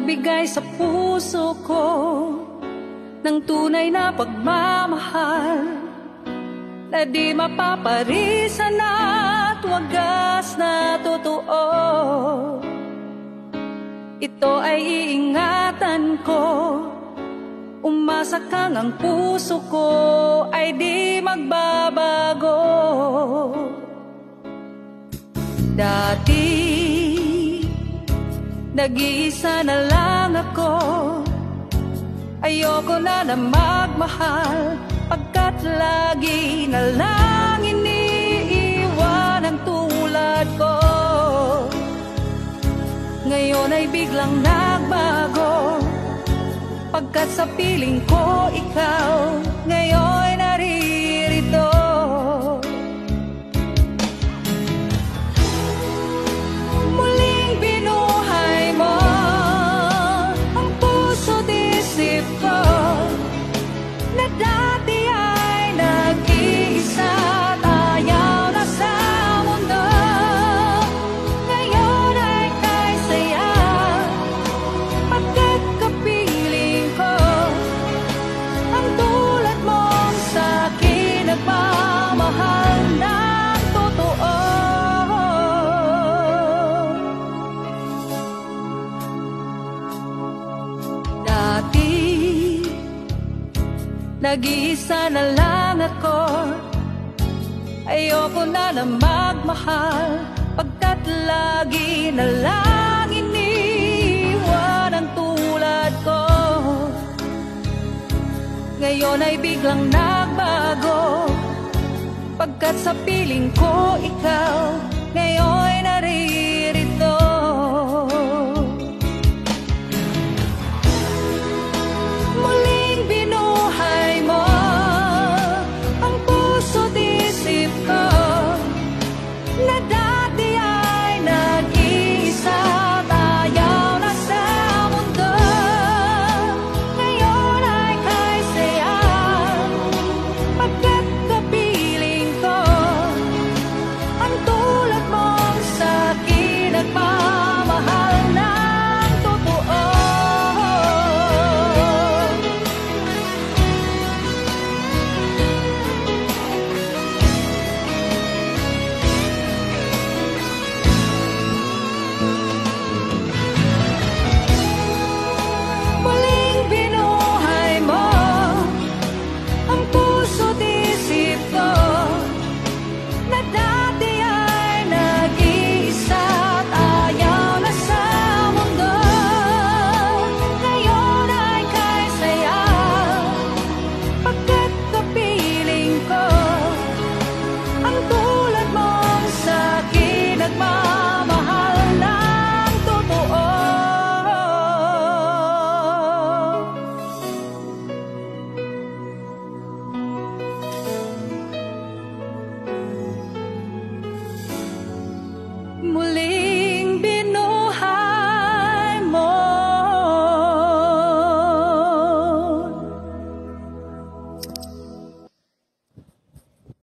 nagbigay sa puso ko ng tunay na pagmamahal na di mapaparisan at wagas na totoo. Ito ay iingatan ko, umasa kang ang puso ko ay di magbabago. Dati, nag-iisa na lang ako, ayoko na magmahal, pagkat lagi na lang iniiwan ang tulad ko. Ngayon ay biglang nagbago, pagkat sa piling ko ikaw ngayon naririto. Muling binuhay mo ang puso't isip ko na dati ay nag-iisa at ayaw na sa mundo. Ngayon ay kay saya, pagkat kapiling ko ang tulad mong sa'kin nagmamahal ng totoo. Dati, nag-iisa na lang ako, ayoko na magmahal, pagkat lagi na lang iniwan ang tulad ko. Ngayon ay biglang nagbago, pagkat sa piling ko ikaw ngayon narito.